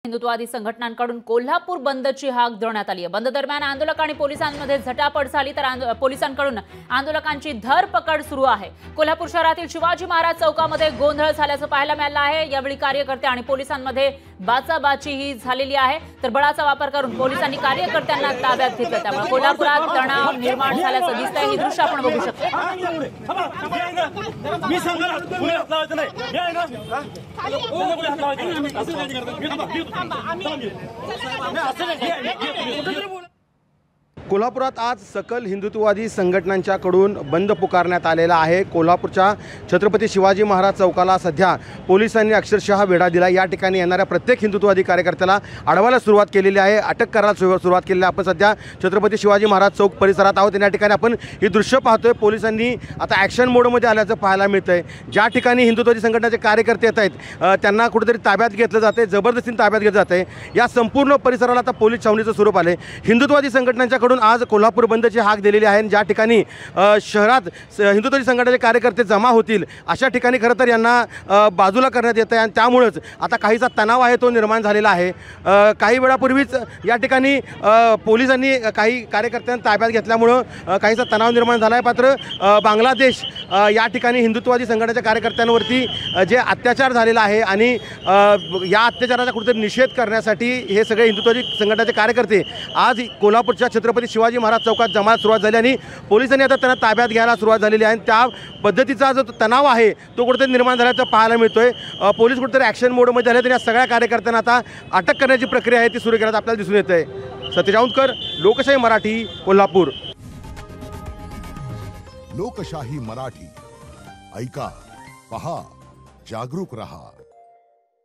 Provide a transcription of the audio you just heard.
हिंदुत्ववादी संघटनांकडून कोल्हापूर बंदची हाक देण्यात आली आहे। बंद दरम्यान आंदोलक आणि पोलिसांमध्ये झटापट झाली तर पोलिसांकडून आंदोलकांची धरपकड सुरू आहे। कोल्हापूर शहरातील शिवाजी महाराज चौकामध्ये गोंधळ झाल्याचं पाहायला मिळालं आहे। यावेळी कार्यकर्ते आणि पोलिसांमध्ये बाचाबाची ही झालेली आहे, तर बळाचा वापर करून पोलिसांनी कार्यकर्त्यांना ताब्यात घेतलं। त्यामुळे कोल्हापुरात तणाव निर्माण झाल्याचं दिसतंय। ही दृश्य आपण बघू शकतो। कोल्हापुरात आज सकल हिंदुत्ववादी संघटनांच्याकडून बंद पुकारण्यात आलेला आहे। कोल्हापूरच्या छत्रपती शिवाजी महाराज चौकाला सध्या पोलिसांनी अक्षरशः वेढा दिला। या ठिकाणी येणाऱ्या प्रत्येक हिंदुत्ववादी कार्यकर्त्याला अडवायला सुरुवात केलेली आहे, अटक करायला सुरुवात केलेली आहे। आपण सध्या छत्रपती शिवाजी महाराज चौक परिसरात आहोत। या ठिकाणी आपण ही दृश्य पाहतोय। पोलिसांनी आता ॲक्शन मोडमध्ये आल्याचं पाहायला मिळतंय। ज्या ठिकाणी हिंदुत्ववादी संघटनाचे कार्यकर्ते येत आहेत त्यांना कुठेतरी ताब्यात घेतलं जाते, जबरदस्तीने ताब्यात घेतलं जाते। या संपूर्ण परिसराला आता पोलीस छावणीचं स्वरूप आले। हिंदुत्ववादी संघटनांच्याकडून आज कोल्हापूर बंदची हाक दिलेली आहे। ज्या ठिकाणी शहरात हिंदुत्ववादी संघटनेचे कार्यकर्ते जमा होतील अशा ठिकाणी खरं तर यांना बाजूला करण्यात येतं आहे आणि त्यामुळेच आता काहीसा तणाव आहे तो निर्माण झालेला आहे। काही वेळापूर्वीच या ठिकाणी पोलिसांनी काही कार्यकर्त्यांना ताब्यात घेतल्यामुळं काहीसा तणाव निर्माण झाला आहे। मात्र बांगलादेश या ठिकाणी हिंदुत्ववादी संघटनेच्या कार्यकर्त्यांवरती जे अत्याचार झालेला आहे आणि या अत्याचाराचा कुठेतरी निषेध करण्यासाठी हे सगळे हिंदुत्ववादी संघटनेचे कार्यकर्ते आज कोल्हापूरच्या छत्रपती शिवाजी महाराज चौकात जमायला सुरुवात झाली आणि पोलिसांनी आता त्यांना ताब्यात घ्यायला सुरुवात झालेली आहे। त्या पद्धतीचा जो तणाव आहे तो कुठेतरी निर्माण झाल्याचं पाहायला मिळतोय। पोलीस कुठेतरी ॲक्शन मोडमध्ये झाले तर या सगळ्या कार्यकर्त्यांना आता अटक करण्याची प्रक्रिया आहे ती सुरू करण्यात आपल्याला दिसून येत आहे। सतीश औंधकर, लोकशाही मराठी, कोल्हापूर। लोकशाही मराठी, ऐका, पहा, जागरूक रहा।